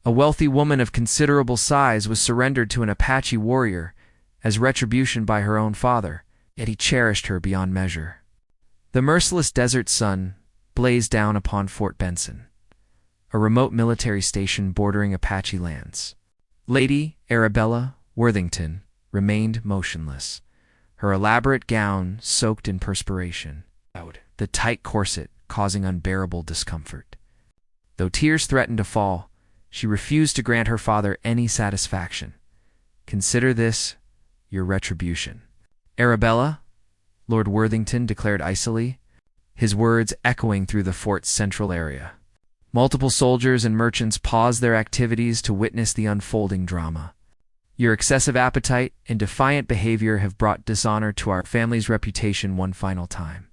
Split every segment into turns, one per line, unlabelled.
A wealthy woman of considerable size was surrendered to an Apache warrior as retribution by her own father, yet he cherished her beyond measure. The merciless desert sun blazed down upon Fort Benson, a remote military station bordering Apache lands. Lady Arabella Worthington remained motionless, her elaborate gown soaked in perspiration, the tight corset causing unbearable discomfort. Though tears threatened to fall, she refused to grant her father any satisfaction. "Consider this your retribution." "Arabella," Lord Worthington declared icily, his words echoing through the fort's central area. Multiple soldiers and merchants paused their activities to witness the unfolding drama. "Your excessive appetite and defiant behavior have brought dishonor to our family's reputation one final time."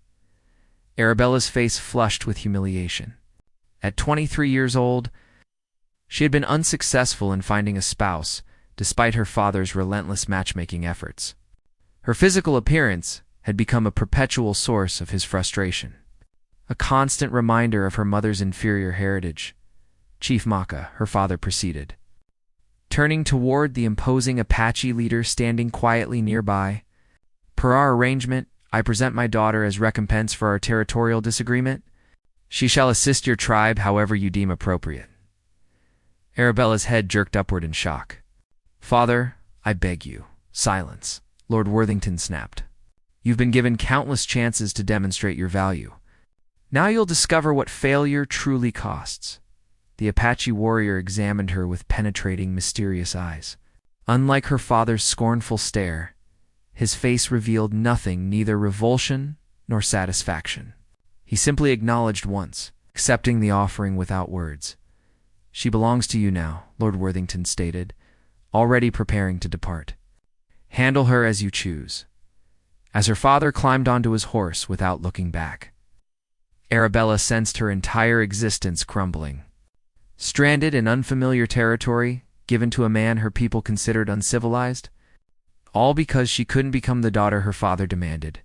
Arabella's face flushed with humiliation. At 23 years old, she had been unsuccessful in finding a spouse, despite her father's relentless matchmaking efforts. Her physical appearance had become a perpetual source of his frustration, a constant reminder of her mother's inferior heritage. "Chief Maka," her father proceeded, turning toward the imposing Apache leader standing quietly nearby, "per our arrangement, I present my daughter as recompense for our territorial disagreement. She shall assist your tribe however you deem appropriate." Arabella's head jerked upward in shock. "Father, I beg you, silence," Lord Worthington snapped. "You've been given countless chances to demonstrate your value. Now you'll discover what failure truly costs." The Apache warrior examined her with penetrating, mysterious eyes. Unlike her father's scornful stare, his face revealed nothing, neither revulsion nor satisfaction. He simply acknowledged once, accepting the offering without words. "She belongs to you now," Lord Worthington stated, already preparing to depart. "Handle her as you choose." As her father climbed onto his horse without looking back, Arabella sensed her entire existence crumbling. Stranded in unfamiliar territory, given to a man her people considered uncivilized, all because she couldn't become the daughter her father demanded.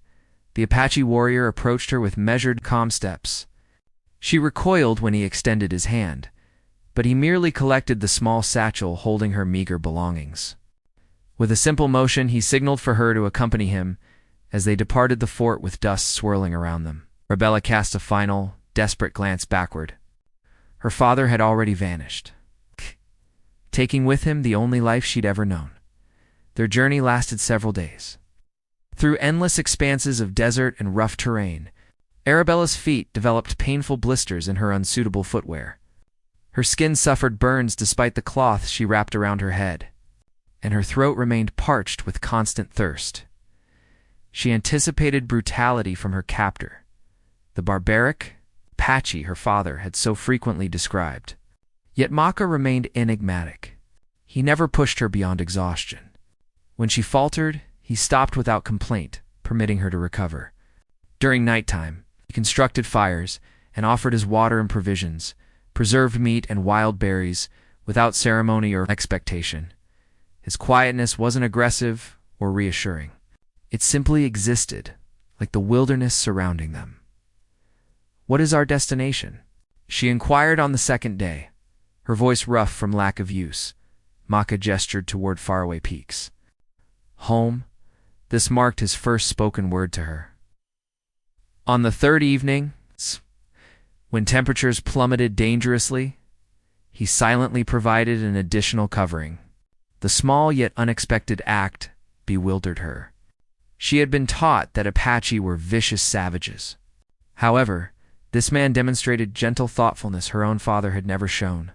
The Apache warrior approached her with measured, calm steps. She recoiled when he extended his hand, but he merely collected the small satchel holding her meager belongings. With a simple motion, he signaled for her to accompany him as they departed the fort with dust swirling around them. Arabella cast a final, desperate glance backward. Her father had already vanished, taking with him the only life she'd ever known. Their journey lasted several days. Through endless expanses of desert and rough terrain, Arabella's feet developed painful blisters in her unsuitable footwear. Her skin suffered burns despite the cloth she wrapped around her head, and her throat remained parched with constant thirst. She anticipated brutality from her captor, the barbaric Apache her father had so frequently described. Yet Maka remained enigmatic. He never pushed her beyond exhaustion. When she faltered, he stopped without complaint, permitting her to recover. During nighttime, he constructed fires and offered his water and provisions, preserved meat and wild berries, without ceremony or expectation. His quietness wasn't aggressive or reassuring. It simply existed, like the wilderness surrounding them. "What is our destination?" she inquired on the second day, her voice rough from lack of use. Maka gestured toward faraway peaks. "Home." This marked his first spoken word to her. On the third evening, when temperatures plummeted dangerously, he silently provided an additional covering. The small yet unexpected act bewildered her. She had been taught that Apache were vicious savages. However, this man demonstrated gentle thoughtfulness her own father had never shown.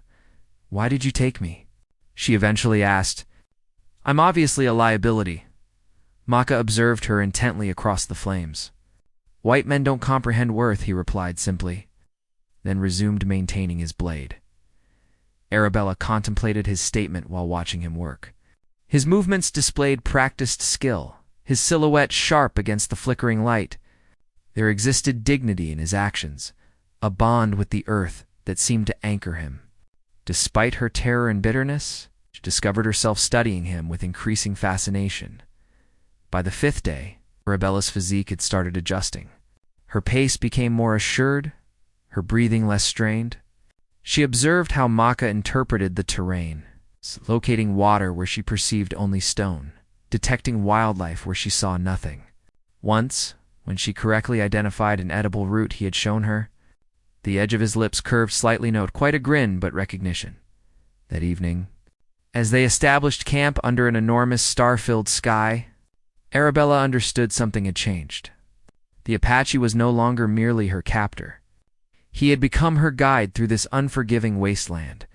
"Why did you take me?" she eventually asked. "I'm obviously a liability." Maka observed her intently across the flames. "White men don't comprehend worth," he replied simply, then resumed maintaining his blade. Arabella contemplated his statement while watching him work. His movements displayed practiced skill, his silhouette sharp against the flickering light. There existed dignity in his actions, a bond with the earth that seemed to anchor him. Despite her terror and bitterness, she discovered herself studying him with increasing fascination. By the fifth day, Arabella's physique had started adjusting. Her pace became more assured, her breathing less strained. She observed how Maka interpreted the terrain, locating water where she perceived only stone, detecting wildlife where she saw nothing. Once, when she correctly identified an edible root he had shown her, the edge of his lips curved slightly, not quite a grin, but recognition. That evening, as they established camp under an enormous star-filled sky, Arabella understood something had changed. The Apache was no longer merely her captor. He had become her guide through this unforgiving wasteland.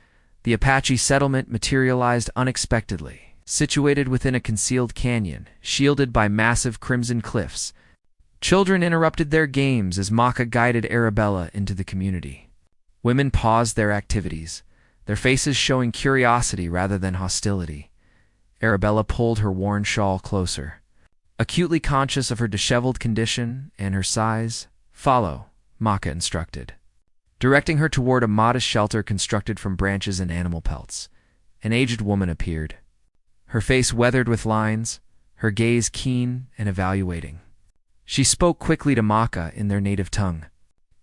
The Apache settlement materialized unexpectedly, situated within a concealed canyon, shielded by massive crimson cliffs. Children interrupted their games as Maka guided Arabella into the community. Women paused their activities, their faces showing curiosity rather than hostility. Arabella pulled her worn shawl closer. Acutely conscious of her disheveled condition and her size, "Follow," Maka instructed, directing her toward a modest shelter constructed from branches and animal pelts. An aged woman appeared, her face weathered with lines, her gaze keen and evaluating. She spoke quickly to Maka in their native tongue.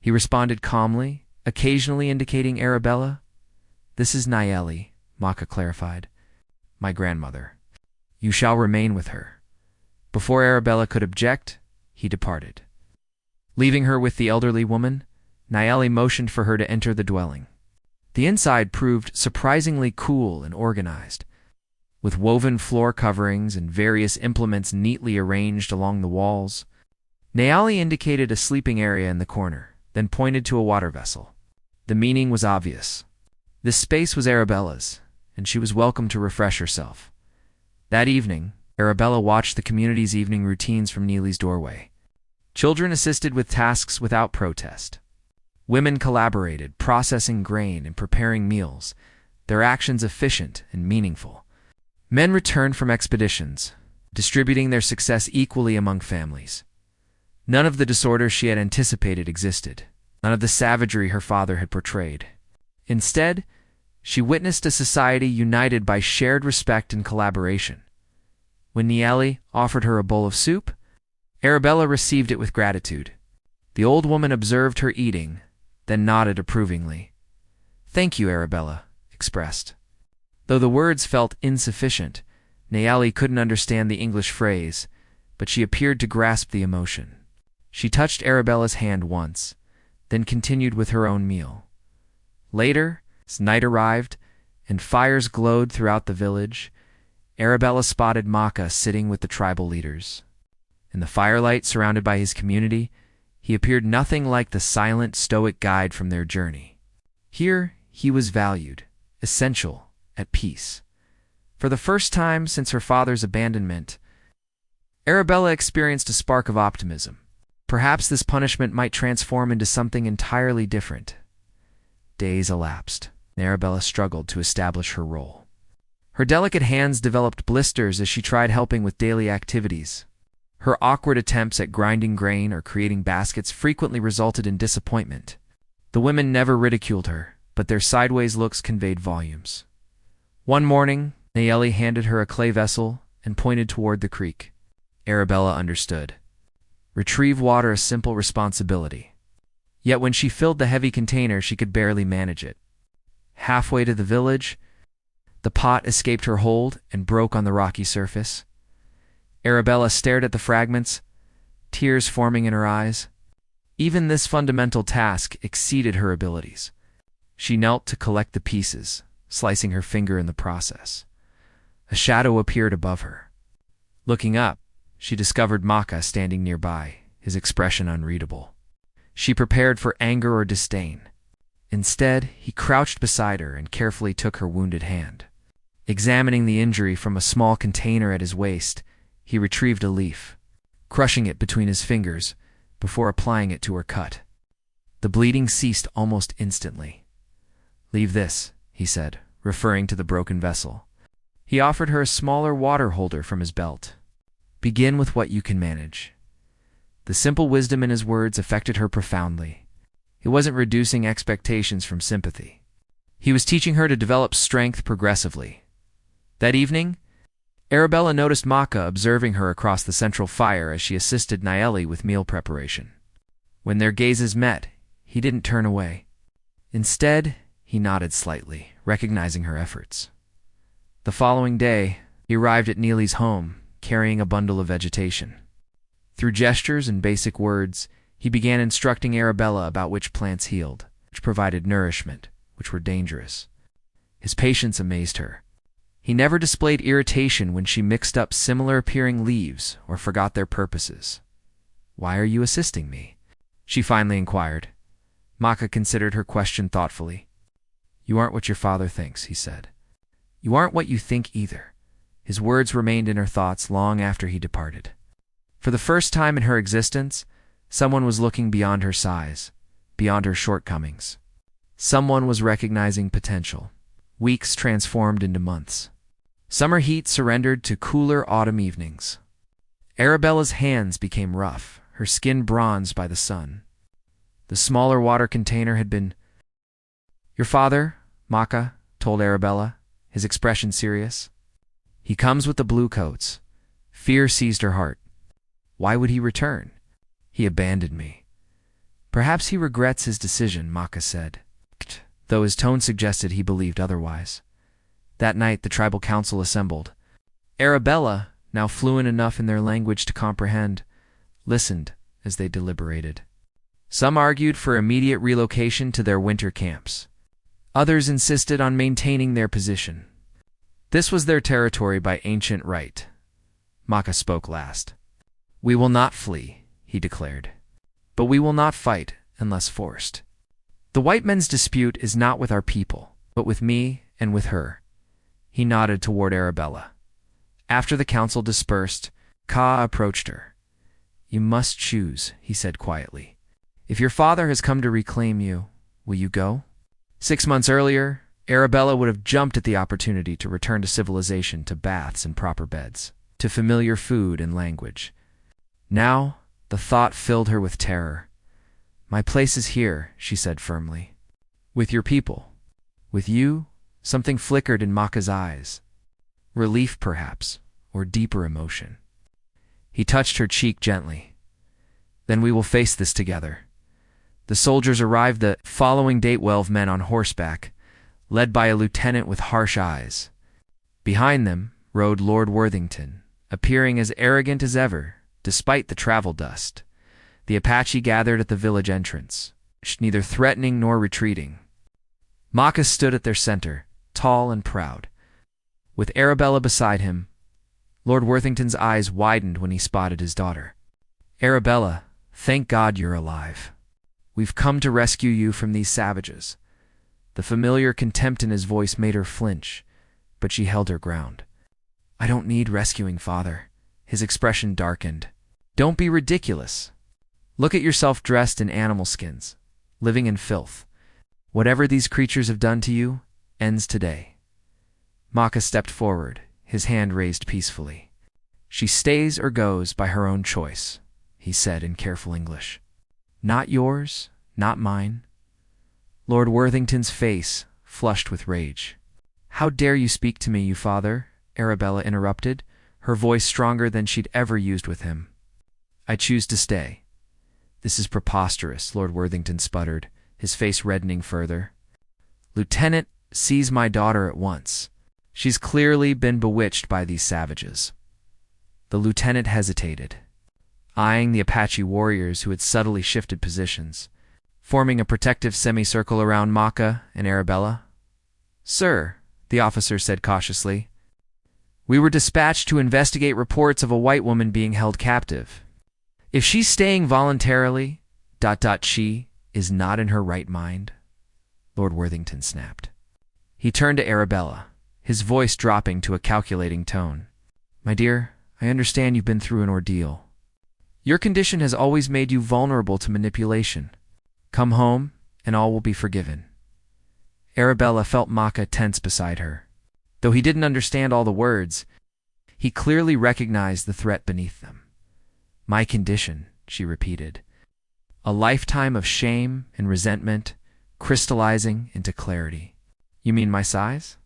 He responded calmly, occasionally indicating Arabella. "This is Nayeli," Maka clarified. "My grandmother. You shall remain with her." Before Arabella could object, he departed. Leaving her with the elderly woman, Nayeli motioned for her to enter the dwelling. The inside proved surprisingly cool and organized, with woven floor coverings and various implements neatly arranged along the walls. Nayeli indicated a sleeping area in the corner, then pointed to a water vessel. The meaning was obvious. This space was Arabella's, and she was welcome to refresh herself. That evening, Arabella watched the community's evening routines from Neely's doorway. Children assisted with tasks without protest. Women collaborated, processing grain and preparing meals, their actions efficient and meaningful. Men returned from expeditions, distributing their success equally among families. None of the disorder she had anticipated existed, none of the savagery her father had portrayed. Instead, she witnessed a society united by shared respect and collaboration. When Nayeli offered her a bowl of soup, Arabella received it with gratitude. The old woman observed her eating, then nodded approvingly. "Thank you," Arabella expressed. Though the words felt insufficient, Nayeli couldn't understand the English phrase, but she appeared to grasp the emotion. She touched Arabella's hand once, then continued with her own meal. Later, as night arrived and fires glowed throughout the village, Arabella spotted Maka sitting with the tribal leaders. In the firelight surrounded by his community, he appeared nothing like the silent, stoic guide from their journey. Here, he was valued, essential, at peace. For the first time since her father's abandonment, Arabella experienced a spark of optimism. Perhaps this punishment might transform into something entirely different. Days elapsed, and Arabella struggled to establish her role. Her delicate hands developed blisters as she tried helping with daily activities. Her awkward attempts at grinding grain or creating baskets frequently resulted in disappointment. The women never ridiculed her, but their sideways looks conveyed volumes. One morning, Nayeli handed her a clay vessel and pointed toward the creek. Arabella understood. Retrieve water, a simple responsibility. Yet when she filled the heavy container, she could barely manage it. Halfway to the village, the pot escaped her hold and broke on the rocky surface. Arabella stared at the fragments, tears forming in her eyes. Even this fundamental task exceeded her abilities. She knelt to collect the pieces, slicing her finger in the process. A shadow appeared above her. Looking up, she discovered Maka standing nearby, his expression unreadable. She prepared for anger or disdain. Instead, he crouched beside her and carefully took her wounded hand. Examining the injury from a small container at his waist, he retrieved a leaf, crushing it between his fingers before applying it to her cut. The bleeding ceased almost instantly. "Leave this," he said, referring to the broken vessel. He offered her a smaller water holder from his belt. "Begin with what you can manage." The simple wisdom in his words affected her profoundly. He wasn't reducing expectations from sympathy. He was teaching her to develop strength progressively. That evening, Arabella noticed Maka observing her across the central fire as she assisted Nayeli with meal preparation. When their gazes met, he didn't turn away. Instead, he He nodded slightly, recognizing her efforts. The following day, he arrived at Neely's home, carrying a bundle of vegetation. Through gestures and basic words, he began instructing Arabella about which plants healed, which provided nourishment, which were dangerous. His patience amazed her. He never displayed irritation when she mixed up similar-appearing leaves or forgot their purposes. "Why are you assisting me?" she finally inquired. Maka considered her question thoughtfully. "You aren't what your father thinks," he said. "You aren't what you think either." His words remained in her thoughts long after he departed. For the first time in her existence, someone was looking beyond her size, beyond her shortcomings. Someone was recognizing potential. Weeks transformed into months. Summer heat surrendered to cooler autumn evenings. Arabella's hands became rough, her skin bronzed by the sun. The smaller water container had been... "Your father," Maka told Arabella, his expression serious. "He comes with the blue coats." Fear seized her heart. Why would he return? "He abandoned me." "Perhaps he regrets his decision," Maka said, though his tone suggested he believed otherwise. That night the tribal council assembled. Arabella, now fluent enough in their language to comprehend, listened as they deliberated. Some argued for immediate relocation to their winter camps. Others insisted on maintaining their position. This was their territory by ancient right. Maka spoke last. "We will not flee," he declared. "But we will not fight unless forced. The white men's dispute is not with our people, but with me and with her." He nodded toward Arabella. After the council dispersed, Ka approached her. "You must choose," he said quietly. "If your father has come to reclaim you, will you go?" 6 months earlier, Arabella would have jumped at the opportunity to return to civilization, to baths and proper beds, to familiar food and language. Now, the thought filled her with terror. "My place is here," she said firmly. "With your people." "With you?" Something flickered in Maka's eyes. Relief, perhaps, or deeper emotion. He touched her cheek gently. "Then we will face this together." The soldiers arrived the following day, 12 men on horseback, led by a lieutenant with harsh eyes. Behind them rode Lord Worthington, appearing as arrogant as ever, despite the travel dust. The Apache gathered at the village entrance, neither threatening nor retreating. Maka stood at their center, tall and proud. With Arabella beside him, Lord Worthington's eyes widened when he spotted his daughter. "Arabella, thank God you're alive. We've come to rescue you from these savages." The familiar contempt in his voice made her flinch, but she held her ground. "I don't need rescuing, Father." His expression darkened. "Don't be ridiculous. Look at yourself dressed in animal skins, living in filth. Whatever these creatures have done to you ends today." Maka stepped forward, his hand raised peacefully. "She stays or goes by her own choice," he said in careful English. "Not yours, not mine." Lord Worthington's face flushed with rage. "How dare you speak to me, you father?" Arabella interrupted, her voice stronger than she'd ever used with him. "I choose to stay." "This is preposterous," Lord Worthington sputtered, his face reddening further. "Lieutenant, seize my daughter at once. She's clearly been bewitched by these savages." The lieutenant hesitated, eyeing the Apache warriors who had subtly shifted positions, forming a protective semicircle around Maka and Arabella. "Sir," the officer said cautiously, "we were dispatched to investigate reports of a white woman being held captive. If she's staying voluntarily, she is not in her right mind." Lord Worthington snapped. He turned to Arabella, his voice dropping to a calculating tone. "My dear, I understand you've been through an ordeal. Your condition has always made you vulnerable to manipulation. Come home, and all will be forgiven." Arabella felt Maka tense beside her. Though he didn't understand all the words, he clearly recognized the threat beneath them. "My condition," she repeated. A lifetime of shame and resentment crystallizing into clarity. "You mean my size?"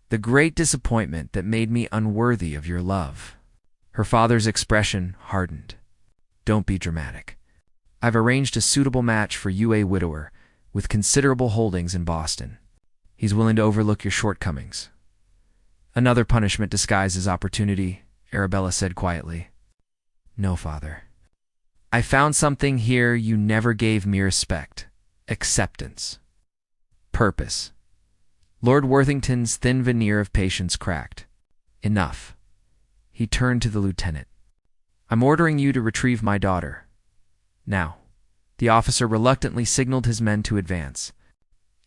"The great disappointment that made me unworthy of your love." Her father's expression hardened. "Don't be dramatic. I've arranged a suitable match for you, a widower, with considerable holdings in Boston. He's willing to overlook your shortcomings. Another punishment disguised as opportunity, Arabella said quietly. No, father. I found something here you never gave me: respect, acceptance, purpose. Lord Worthington's thin veneer of patience cracked. Enough. He turned to the lieutenant. I'm ordering you to retrieve my daughter. Now. The officer reluctantly signaled his men to advance.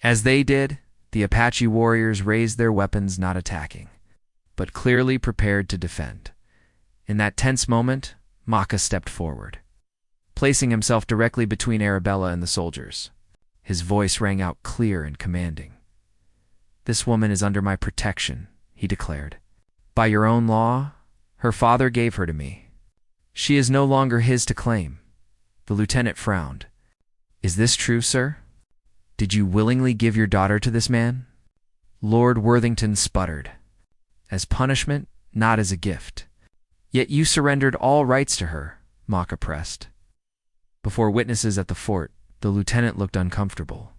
As they did, the Apache warriors raised their weapons, not attacking, but clearly prepared to defend. In that tense moment, Maka stepped forward, placing himself directly between Arabella and the soldiers. His voice rang out clear and commanding. This woman is under my protection, he declared. By your own law, her father gave her to me. She is no longer his to claim. The lieutenant frowned. Is this true, sir? Did you willingly give your daughter to this man? Lord Worthington sputtered. As punishment, not as a gift. Yet you surrendered all rights to her, Maka pressed. Before witnesses at the fort, the lieutenant looked uncomfortable.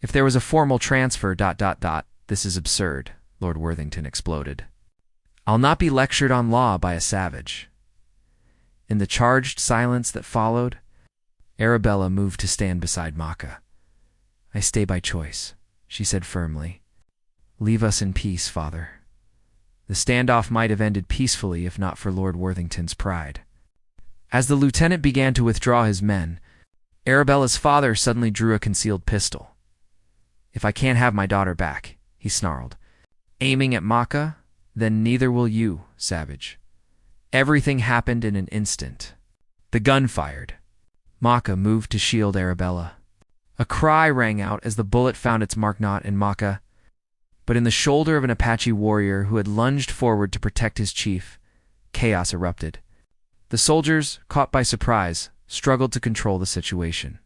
If there was a formal transfer, this is absurd, Lord Worthington exploded. I'll not be lectured on law by a savage. In the charged silence that followed, Arabella moved to stand beside Maka. I stay by choice, she said firmly. Leave us in peace, father. The standoff might have ended peacefully if not for Lord Worthington's pride. As the lieutenant began to withdraw his men, Arabella's father suddenly drew a concealed pistol. If I can't have my daughter back, he snarled, aiming at Maka, then neither will you, savage. Everything happened in an instant. The gun fired. Maka moved to shield Arabella. A cry rang out as the bullet found its mark not in Maka, but in the shoulder of an Apache warrior who had lunged forward to protect his chief. Chaos erupted. The soldiers, caught by surprise, struggled to control the situation.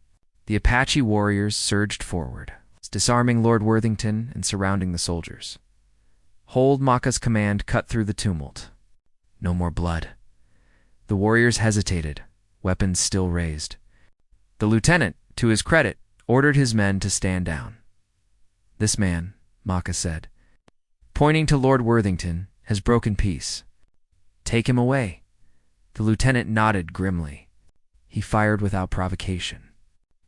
The Apache warriors surged forward, disarming Lord Worthington and surrounding the soldiers. Hold Maka's command cut through the tumult. No more blood. The warriors hesitated, weapons still raised. The lieutenant, to his credit, ordered his men to stand down. This man, Maka said, pointing to Lord Worthington, has broken peace. Take him away. The lieutenant nodded grimly. He fired without provocation.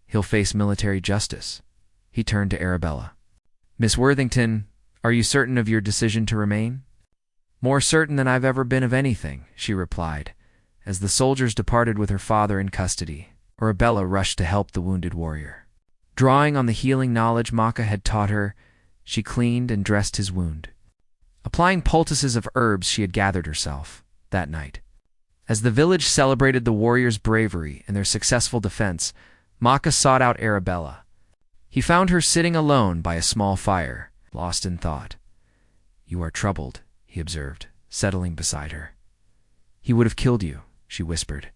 He'll face military justice. He turned to Arabella. Miss Worthington, are you certain of your decision to remain? More certain than I've ever been of anything, she replied, as the soldiers departed with her father in custody. Arabella rushed to help the wounded warrior. Drawing on the healing knowledge Maka had taught her, she cleaned and dressed his wound. Applying poultices of herbs she had gathered herself that night. As the village celebrated the warriors' bravery and their successful defense, Maka sought out Arabella. He found her sitting alone by a small fire, lost in thought. You are troubled, he observed, settling beside her. He would have killed you, she whispered.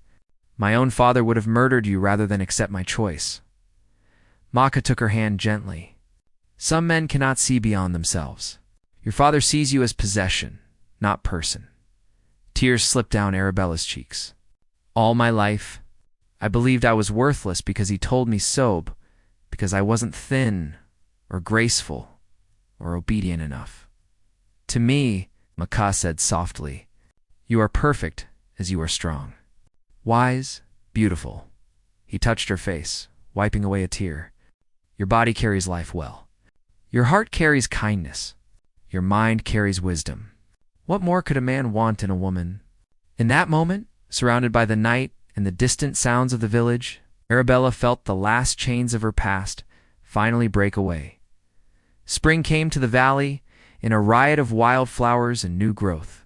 My own father would have murdered you rather than accept my choice. Maka took her hand gently. Some men cannot see beyond themselves. Your father sees you as possession, not person. Tears slipped down Arabella's cheeks. All my life, I believed I was worthless because he told me so, because I wasn't thin or graceful or obedient enough. To me, Maka said softly, you are perfect as you are strong. Wise, beautiful. He touched her face, wiping away a tear. Your body carries life well. Your heart carries kindness. Your mind carries wisdom. What more could a man want in a woman? In that moment, surrounded by the night and the distant sounds of the village, Arabella felt the last chains of her past finally break away. Spring came to the valley in a riot of wildflowers and new growth.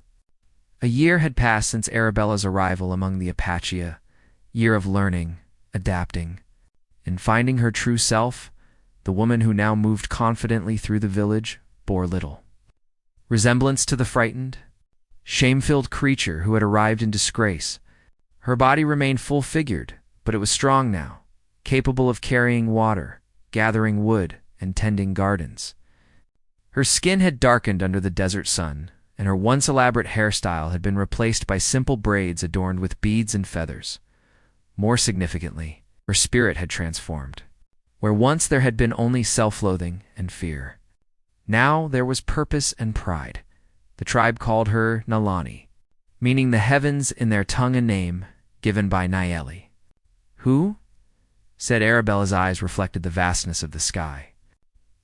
A year had passed since Arabella's arrival among the Apache, a year of learning, adapting, and finding her true self. The woman who now moved confidently through the village bore little resemblance to the frightened, shame-filled creature who had arrived in disgrace. Her body remained full-figured, but it was strong now, capable of carrying water, gathering wood, and tending gardens. Her skin had darkened under the desert sun, and her once elaborate hairstyle had been replaced by simple braids adorned with beads and feathers. More significantly, her spirit had transformed. Where once there had been only self-loathing and fear, Now there was purpose and pride. The tribe called her Nalani, meaning the heavens in their tongue and name, given by Nayeli. Who? Said Arabella's eyes reflected the vastness of the sky.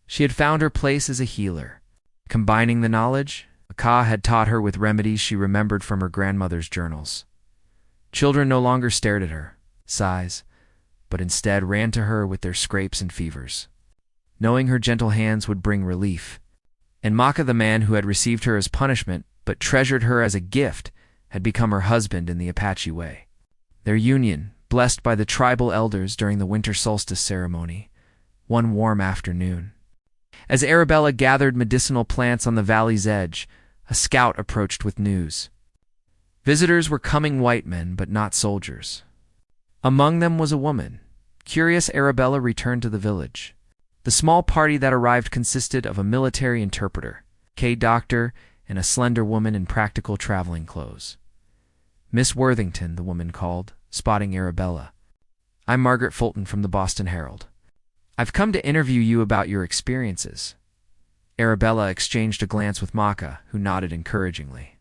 She had found her place as a healer. Combining the knowledge Ka had taught her with remedies she remembered from her grandmother's journals. Children no longer stared at her, sighs, but instead ran to her with their scrapes and fevers, knowing her gentle hands would bring relief. And Maka, the man who had received her as punishment but treasured her as a gift, had become her husband in the Apache way. Their union, blessed by the tribal elders during the winter solstice ceremony, one warm afternoon. As Arabella gathered medicinal plants on the valley's edge, a scout approached with news. Visitors were coming white men, but not soldiers. Among them was a woman. Curious, Arabella returned to the village. The small party that arrived consisted of a military interpreter, doctor, and a slender woman in practical traveling clothes. Miss Worthington, the woman called, spotting Arabella. I'm Margaret Fulton from the Boston Herald. I've come to interview you about your experiences. Arabella exchanged a glance with Maka, who nodded encouragingly.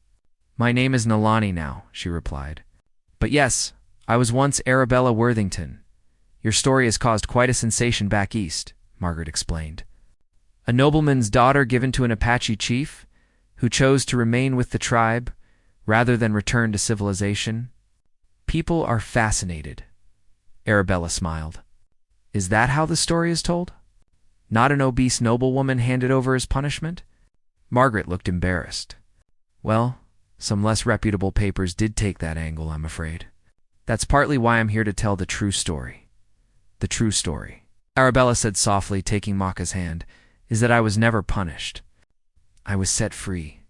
My name is Nalani now, she replied. But yes, I was once Arabella Worthington. Your story has caused quite a sensation back east, Margaret explained. A nobleman's daughter given to an Apache chief, who chose to remain with the tribe rather than return to civilization. People are fascinated. Arabella smiled. Is that how the story is told? Not an obese noblewoman handed over as punishment? Margaret looked embarrassed. Well, some less reputable papers did take that angle, I'm afraid. That's partly why I'm here to tell the true story. The true story, Arabella said softly, taking Maka's hand, is that I was never punished. I was set free.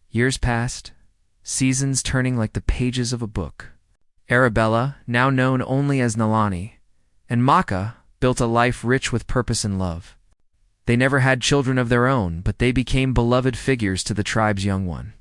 Years passed, seasons turning like the pages of a book. Arabella, now known only as Nalani, and Maka built a life rich with purpose and love. They never had children of their own, but they became beloved figures to the tribe's young one.